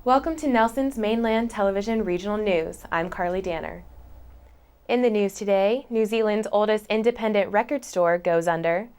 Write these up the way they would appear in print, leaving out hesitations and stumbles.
Welcome to Nelson's Mainland Television Regional News. I'm Carly Danner. In the news today, New Zealand's oldest independent record store goes under,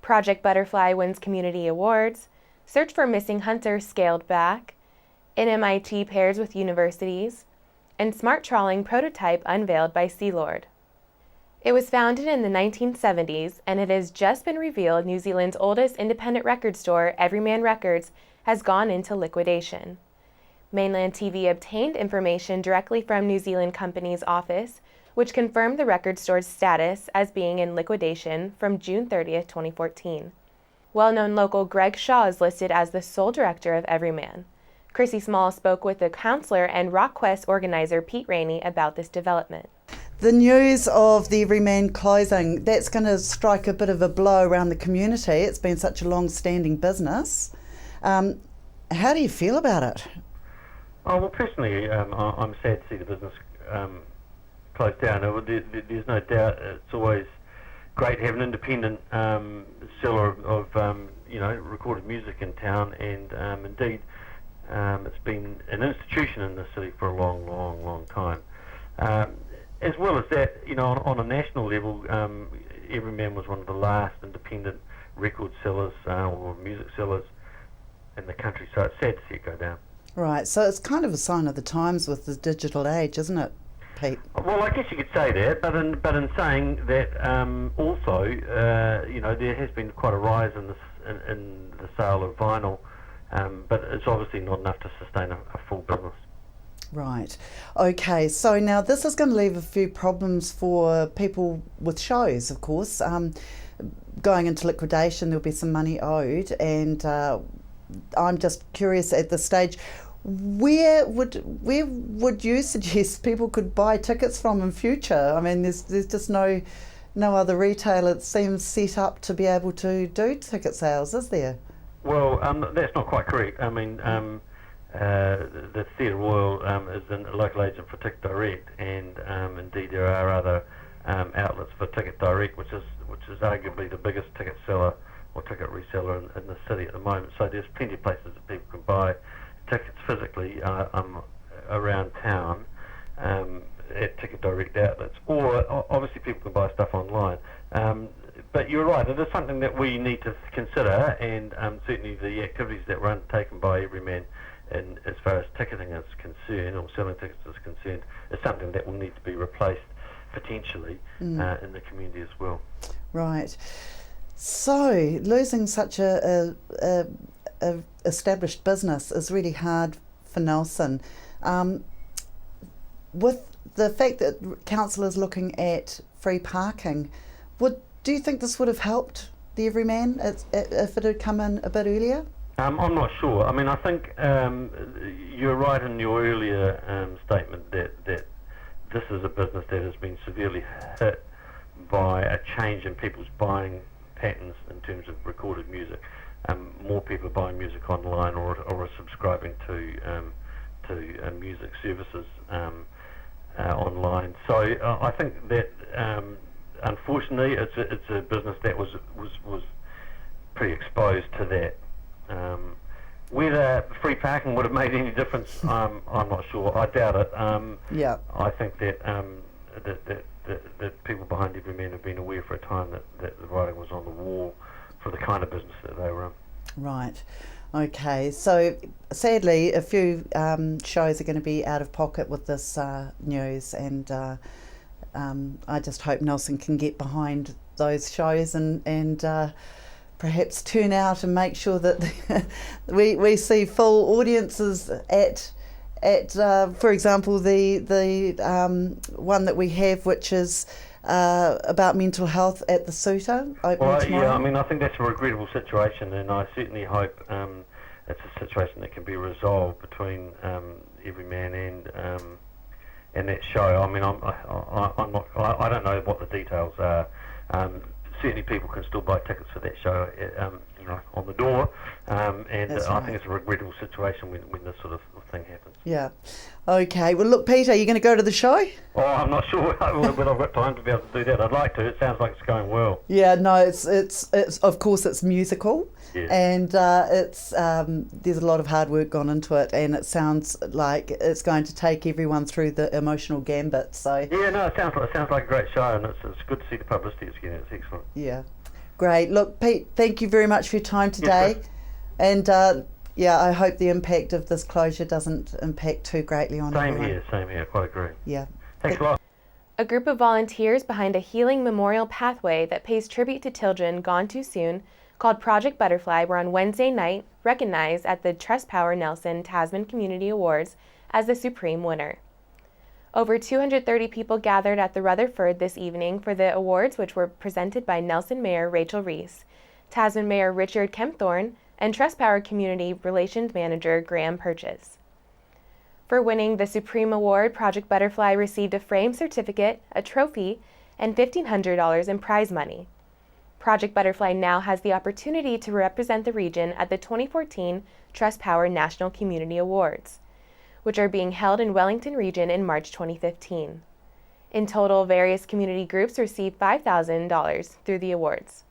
Project Butterfly wins community awards, search for missing hunter scaled back, NMIT pairs with universities, and smart trawling prototype unveiled by Sealord. It was founded in the 1970s, and it has just been revealed New Zealand's oldest independent record store, Everyman Records, has gone into liquidation. Mainland TV obtained information directly from New Zealand Company's office, which confirmed the record store's status as being in liquidation from June 30, 2014. Well-known local Greg Shaw is listed as the sole director of Everyman. Chrissy Small spoke with the counselor and RockQuest organizer Pete Rainey about this development. The news of the Everyman closing, that's going to strike a bit of a blow around the community. It's been such a long-standing business. How do you feel about it? Oh, well, personally, I'm sad to see the business close down. There's no doubt it's always great to have an independent seller of recorded music in town, and indeed it's been an institution in the city for a long time. As well as that, on a national level, Everyman was one of the last independent record sellers or music sellers in the country, so it's sad to see it go down. Right, so it's kind of a sign of the times with the digital age, isn't it, Pete? Well, I guess you could say that, but in saying that, also, there has been quite a rise in the sale of vinyl, but it's obviously not enough to sustain a full business. Right. Okay, so now this is going to leave a few problems for people with shows, of course. Going into liquidation, there'll be some money owed, and I'm just curious at this stage, where would you suggest people could buy tickets from in future? I mean, there's just no other retailer that seems set up to be able to do ticket sales, is there? Well, that's not quite correct. I mean, the Theatre Royal is a local agent for Ticket Direct, and indeed there are other outlets for Ticket Direct, which is arguably the biggest ticket seller or ticket reseller in the city at the moment. So there's plenty of places that people can buy tickets physically around town at Ticket Direct outlets, or obviously people can buy stuff online. But you're right, it is something that we need to consider, and certainly the activities that were undertaken by Everyman, and as far as ticketing is concerned, or selling tickets is concerned, is something that will need to be replaced potentially in the community as well. Right. So losing such a established business is really hard for Nelson. With the fact that council is looking at free parking, do you think this would have helped the Everyman if it had come in a bit earlier? I'm not sure. I mean, I think you're right in your earlier statement that this is a business that has been severely hit by a change in people's buying patterns in terms of recorded music. More people are buying music online or are subscribing to music services online. So I think that unfortunately it's a business that was pretty exposed to that. Whether free parking would have made any difference, I'm not sure. I doubt it. Yeah. I think that that people behind Everyman have been aware for a time that the writing was on the wall for the kind of business that they were in. Right. Okay. So sadly, a few shows are going to be out of pocket with this news, and I just hope Nelson can get behind those shows and perhaps turn out and make sure that we see full audiences at for example the one that we have, which is about mental health at the Suter. Yeah, I mean, I think that's a regrettable situation, and I certainly hope it's a situation that can be resolved between Everyman and that show. I mean, I don't know what the details are. Certainly people can still buy tickets for that show on the door, and That's I right. think it's a regrettable situation when this sort of thing happens. Yeah. Okay. Well, look, Peter, are you going to go to the show? Oh, I'm not sure whether I've got time to be able to do that. I'd like to. It sounds like it's going well. Yeah. No. It's of course it's musical, Yeah. and it's there's a lot of hard work gone into it, and it sounds like it's going to take everyone through the emotional gambit. So Yeah, no, it sounds like a great show, and it's good to see the publicity it's getting. It's excellent. yeah, great. Look, Pete, thank you very much for your time today, Chris. and yeah, I hope the impact of this closure doesn't impact too greatly on everyone. Same here. Quite agree. Yeah. Thanks a lot. A group of volunteers behind a healing memorial pathway that pays tribute to children gone too soon, called Project Butterfly, were on Wednesday night recognized at the Trust Power Nelson Tasman Community Awards as the supreme winner. Over 230 people gathered at the Rutherford this evening for the awards, which were presented by Nelson Mayor Rachel Reese, Tasman Mayor Richard Kempthorne, and Trust Power Community Relations Manager Graham Purchase. For winning the Supreme Award, Project Butterfly received a framed certificate, a trophy, and $1,500 in prize money. Project Butterfly now has the opportunity to represent the region at the 2014 Trust Power National Community Awards, which are being held in Wellington Region in March 2015. In total, various community groups received $5,000 through the awards.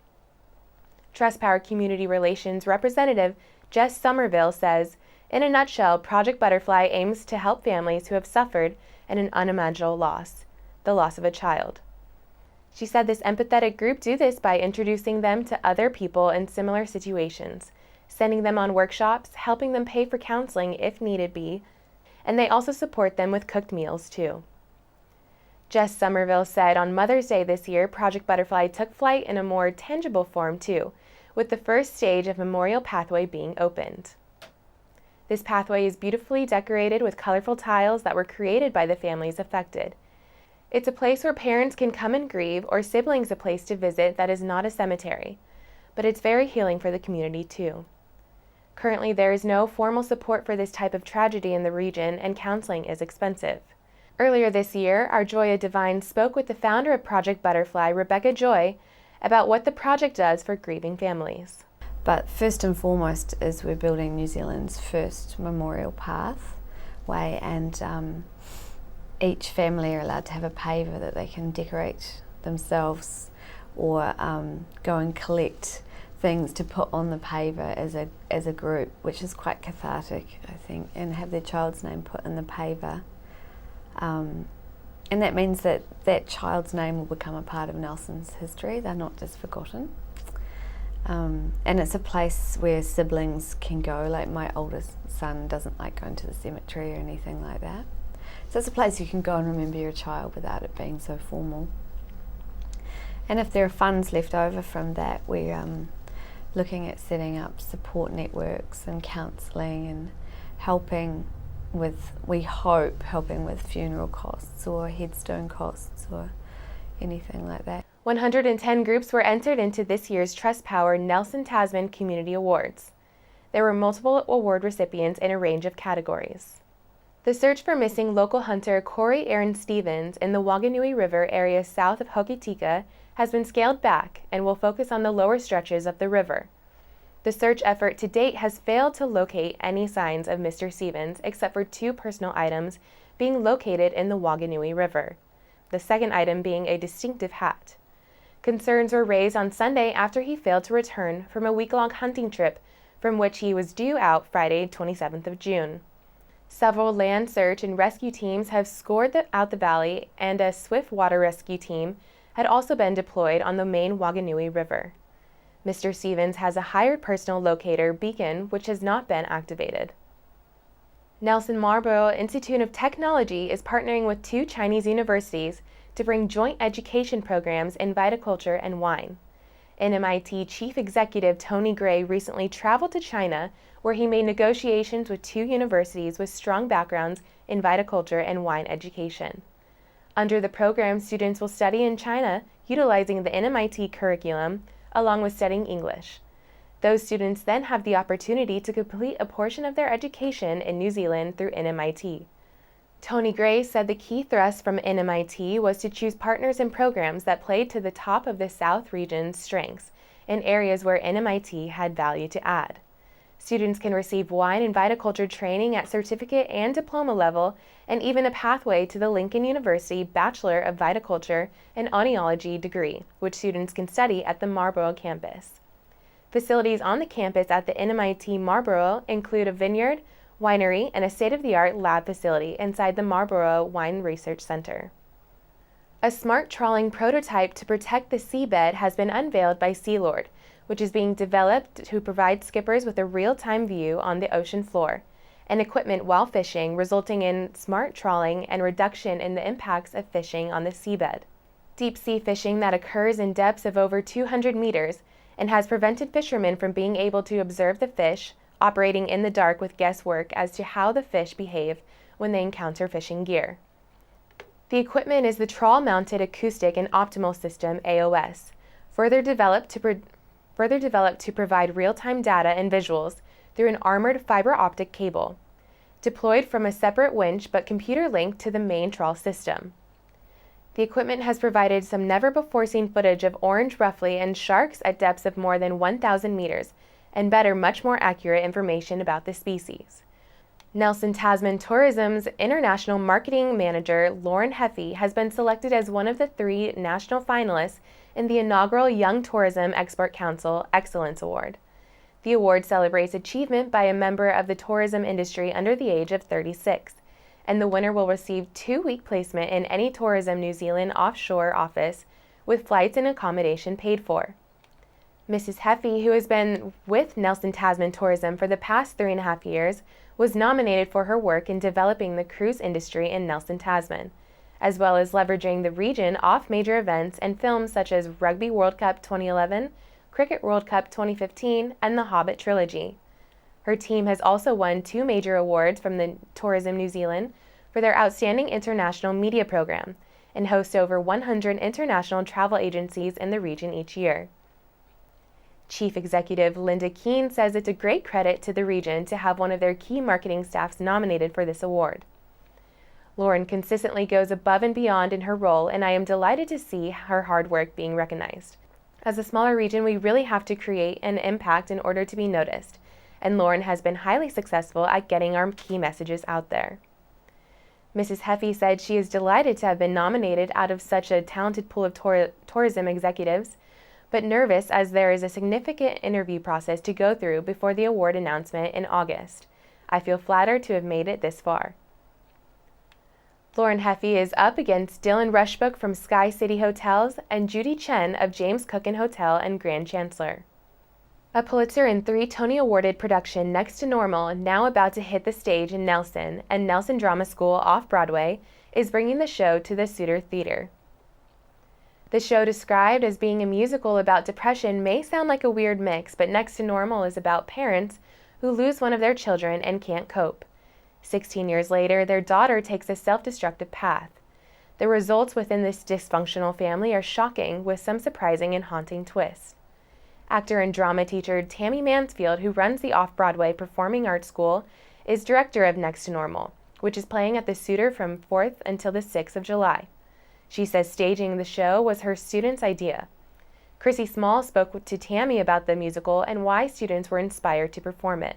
Trust Power Community Relations Representative Jess Somerville says, in a nutshell, Project Butterfly aims to help families who have suffered an unimaginable loss, the loss of a child. She said this empathetic group do this by introducing them to other people in similar situations, sending them on workshops, helping them pay for counseling if needed be, and they also support them with cooked meals too. Jess Somerville said on Mother's Day this year, Project Butterfly took flight in a more tangible form too, with the first stage of Memorial Pathway being opened. This pathway is beautifully decorated with colorful tiles that were created by the families affected. It's a place where parents can come and grieve, or siblings a place to visit that is not a cemetery, but it's very healing for the community too. Currently, there is no formal support for this type of tragedy in the region, and counseling is expensive. Earlier this year, our Joya Devine spoke with the founder of Project Butterfly, Rebecca Joy, about what the project does for grieving families. But first and foremost is we're building New Zealand's first memorial pathway, and each family are allowed to have a paver that they can decorate themselves, or go and collect things to put on the paver as a group, which is quite cathartic, I think, and have their child's name put in the paver. And that means that that child's name will become a part of Nelson's history. They're not just forgotten. And it's a place where siblings can go. Like, my oldest son doesn't like going to the cemetery or anything like that. So it's a place you can go and remember your child without it being so formal. And if there are funds left over from that, we're looking at setting up support networks and counselling, and helping with funeral costs or headstone costs or anything like that. 110 groups were entered into this year's Trust Power Nelson Tasman Community Awards. There were multiple award recipients in a range of categories. The search for missing local hunter Corey Aaron Stevens in the Wanganui River area south of Hokitika has been scaled back and will focus on the lower stretches of the river. The search effort to date has failed to locate any signs of Mr. Stevens except for 2 personal items being located in the Wanganui River, the second item being a distinctive hat. Concerns were raised on Sunday after he failed to return from a week-long hunting trip from which he was due out Friday, 27th of June. Several land search and rescue teams have scored out the valley, and a swift water rescue team had also been deployed on the main Wanganui River. Mr. Stevens has a hired personal locator, Beacon, which has not been activated. Nelson Marlborough Institute of Technology is partnering with 2 Chinese universities to bring joint education programs in viticulture and wine. NMIT Chief Executive Tony Gray recently traveled to China, where he made negotiations with 2 universities with strong backgrounds in viticulture and wine education. Under the program, students will study in China utilizing the NMIT curriculum, along with studying English. Those students then have the opportunity to complete a portion of their education in New Zealand through NMIT. Tony Gray said the key thrust from NMIT was to choose partners and programs that played to the top of the South region's strengths in areas where NMIT had value to add. Students can receive wine and viticulture training at certificate and diploma level, and even a pathway to the Lincoln University Bachelor of Viticulture and Oenology degree, which students can study at the Marlborough campus. Facilities on the campus at the NMIT Marlborough include a vineyard, winery, and a state-of-the-art lab facility inside the Marlborough Wine Research Center. A smart trawling prototype to protect the seabed has been unveiled by Sealord, which is being developed to provide skippers with a real-time view on the ocean floor and equipment while fishing, resulting in smart trawling and reduction in the impacts of fishing on the seabed. Deep-sea fishing that occurs in depths of over 200 meters and has prevented fishermen from being able to observe the fish, operating in the dark with guesswork as to how the fish behave when they encounter fishing gear. The equipment is the Trawl-Mounted Acoustic and Optimal System, AOS, further developed to provide real-time data and visuals through an armored fiber optic cable, deployed from a separate winch but computer linked to the main trawl system. The equipment has provided some never-before-seen footage of orange ruffly and sharks at depths of more than 1,000 meters, and better, much more accurate information about the species. Nelson Tasman Tourism's International Marketing Manager, Lauren Heffy, has been selected as one of the 3 national finalists in the inaugural Young Tourism Export Council Excellence Award. The award celebrates achievement by a member of the tourism industry under the age of 36, and the winner will receive 2-week placement in any Tourism New Zealand offshore office with flights and accommodation paid for. Mrs. Heffy, who has been with Nelson Tasman Tourism for the past 3.5 years, was nominated for her work in developing the cruise industry in Nelson Tasman, as well as leveraging the region off major events and films such as Rugby World Cup 2011, Cricket World Cup 2015, and the Hobbit trilogy. Her team has also won 2 major awards from the Tourism New Zealand for their outstanding international media program and hosts over 100 international travel agencies in the region each year. Chief Executive Linda Keane says it's a great credit to the region to have one of their key marketing staffs nominated for this award. Lauren consistently goes above and beyond in her role, and I am delighted to see her hard work being recognized. As a smaller region, we really have to create an impact in order to be noticed, and Lauren has been highly successful at getting our key messages out there. Mrs. Heffy said she is delighted to have been nominated out of such a talented pool of tourism executives, but nervous as there is a significant interview process to go through before the award announcement in August. I feel flattered to have made it this far. Lauren Heffy is up against Dylan Rushbrook from Sky City Hotels and Judy Chen of James Cookin Hotel and Grand Chancellor. A Pulitzer and 3 Tony-awarded production, Next to Normal, now about to hit the stage in Nelson and Nelson Drama School off-Broadway, is bringing the show to the Suter Theater. The show, described as being a musical about depression, may sound like a weird mix, but Next to Normal is about parents who lose one of their children and can't cope. 16 years later, their daughter takes a self-destructive path. The results within this dysfunctional family are shocking, with some surprising and haunting twists. Actor and drama teacher Tammy Mansfield, who runs the Off-Broadway Performing Arts School, is director of Next to Normal, which is playing at the Suter from 4th until the 6th of July. She says staging the show was her students' idea. Chrissy Small spoke to Tammy about the musical and why students were inspired to perform it.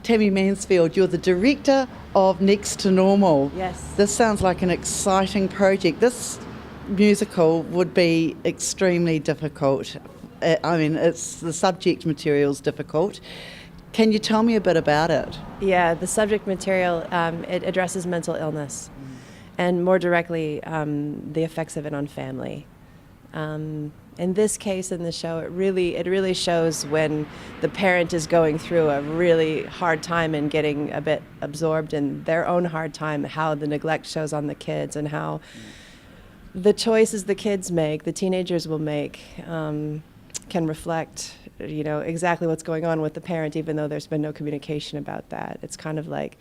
Tammy Mansfield, you're the director of Next to Normal. Yes. This sounds like an exciting project. This musical would be extremely difficult. It's the subject material's difficult. Can you tell me a bit about it? Yeah, the subject material, it addresses mental illness and more directly the effects of it on family. In this case, in the show, it really shows when the parent is going through a really hard time and getting a bit absorbed in their own hard time, how the neglect shows on the kids and how the choices the kids make, the teenagers will make, can reflect, exactly what's going on with the parent, even though there's been no communication about that. It's kind of like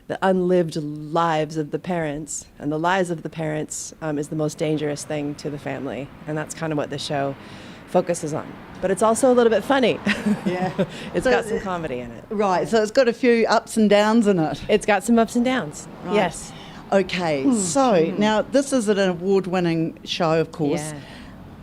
the unlived lives of the parents, and the lives of the parents is the most dangerous thing to the family, and that's kind of what the show focuses on. But it's also a little bit funny. Yeah. It's got some comedy in it. Right, so it's got a few ups and downs in it. It's got some ups and downs. Right. Yes. Okay, so now this is an award-winning show, of course.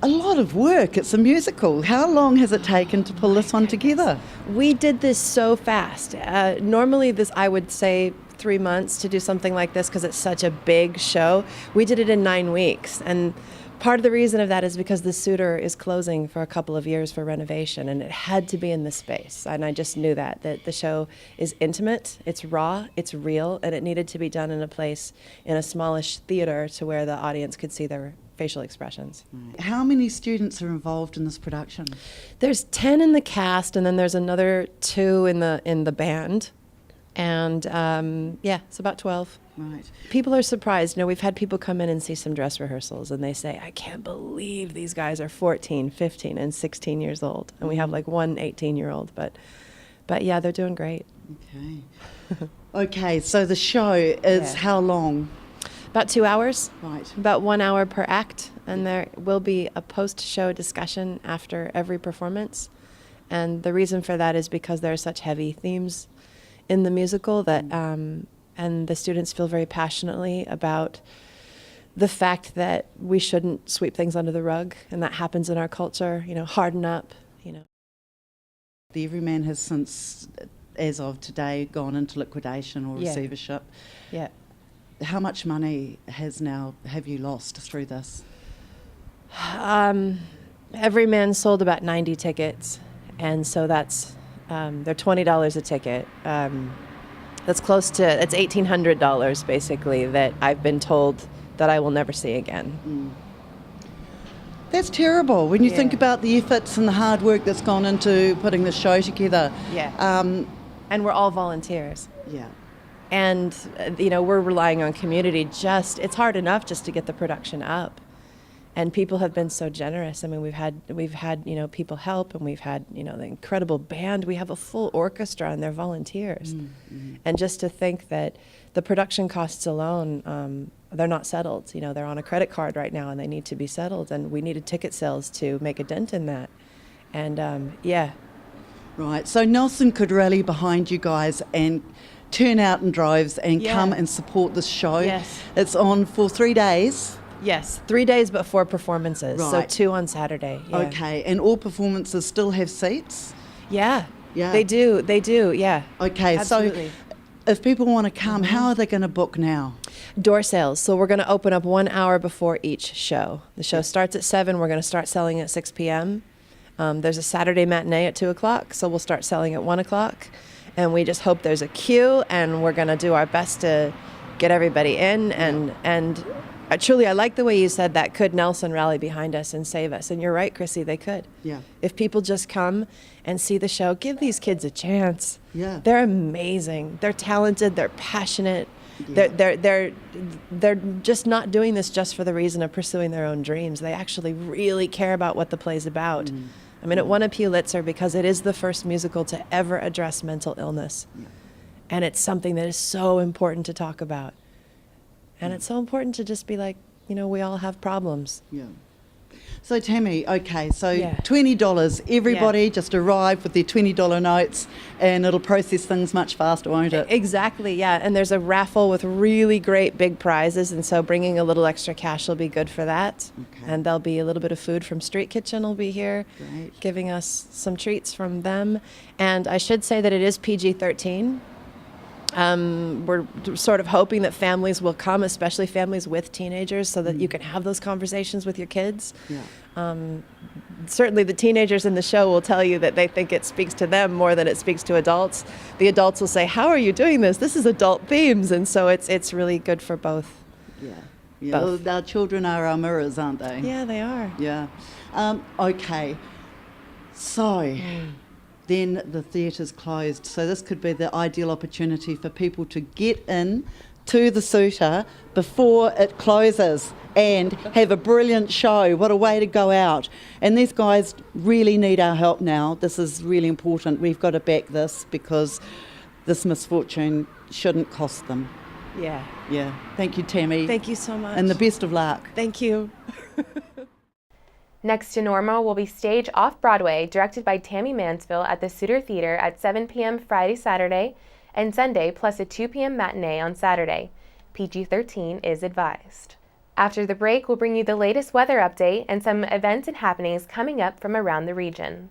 a lot of work. It's a musical. How long has it taken to pull this one together? We did this so fast. Normally, I would say 3 months to do something like this because it's such a big show. We did it in 9 weeks, and part of the reason of that is because the Suter is closing for a couple of years for renovation, and it had to be in this space. And I just knew that the show is intimate, it's raw, it's real, and it needed to be done in a place, in a smallish theater, to where the audience could see their facial expressions. How many students are involved in this production? There's 10 in the cast, and then there's another 2 in the band, and it's about 12. Right. People are surprised. We've had people come in and see some dress rehearsals, and they say, I can't believe these guys are 14, 15, and 16 years old. And we have like one 18-year-old, but yeah, they're doing great. Okay. Okay, so the show is how long? About 2 hours. Right. About 1 hour per act, and there will be a post-show discussion after every performance. And the reason for that is because there are such heavy themes in the musical that and the students feel very passionately about the fact that we shouldn't sweep things under the rug, and that happens in our culture. Harden up. The Everyman has since, as of today, gone into liquidation or receivership. Yeah. How much money have you lost through this? Everyman sold about 90 tickets, and so that's they're $20 a ticket. That's close to, it's $1,800 basically that I've been told that I will never see again. That's terrible when you think about the efforts and the hard work that's gone into putting the show together. Yeah. And we're all volunteers. Yeah. And, we're relying on community it's hard enough just to get the production up. And people have been so generous. I mean, we've had people help, and we've had, the incredible band. We have a full orchestra, and they're volunteers. Mm-hmm. And just to think that the production costs alone, they're not settled. They're on a credit card right now, and they need to be settled. And we needed ticket sales to make a dent in that. And, Right. So Nelson could rally behind you guys and turn out in droves and come and support this show. Yes. It's on for 3 days. Yes, 3 days but 4 performances, so Right. 2 on Saturday. Yeah. Okay, and all performances still have seats? Yeah, Yeah. they do, yeah. Okay, Absolutely. so if people want to come, how are they going to book now? Door sales, so we're going to open up 1 hour before each show. The show starts at 7, we're going to start selling at 6 p.m. There's a Saturday matinee at 2 o'clock, so we'll start selling at 1 o'clock. And we just hope there's a queue, and we're going to do our best to get everybody in, and truly, I like the way you said that. Could Nelson rally behind us and save us? And you're right, Chrissy, they could. Yeah. If people just come and see the show, give these kids a chance. Yeah. They're amazing. They're talented. They're passionate. Yeah. They're just not doing this just for the reason of pursuing their own dreams. They actually really care about what the play's about. I mean, it won a Pulitzer because it is the first musical to ever address mental illness. Yeah. And it's something that is so important to talk about. And it's so important to just be like, we all have problems. Yeah. So Tammy, okay, so Yeah. $20, everybody just arrive with their $20 notes, and it'll process things much faster, won't it? Exactly, yeah. And there's a raffle with really great big prizes, and so bringing a little extra cash will be good for that. Okay. And there'll be a little bit of food from Street Kitchen will be here, Great. giving us some treats from them. And I should say that it is PG-13. We're sort of hoping that families will come, especially families with teenagers, so that you can have those conversations with your kids. Yeah. Certainly the teenagers in the show will tell you that they think it speaks to them more than it speaks to adults. The adults will say, how are you doing this? This is adult themes. And so it's really good for both. Yeah. Yeah. Both. Well, our children are our mirrors, aren't they? Yeah, they are. Yeah. Okay. So then the theatre's closed. So this could be the ideal opportunity for people to get in to the Suter before it closes and have a brilliant show. What a way to go out. And these guys really need our help now. This is really important. We've got to back this because this misfortune shouldn't cost them. Yeah. Yeah. Thank you, Tammy. Thank you so much. And the best of luck. Thank you. Next to Normal will be Stage Off-Broadway, directed by Tammy Mansfield at the Suter Theater at 7 p.m. Friday, Saturday, and Sunday, plus a 2 p.m. matinee on Saturday. PG-13 is advised. After the break, we'll bring you the latest weather update and some events and happenings coming up from around the region.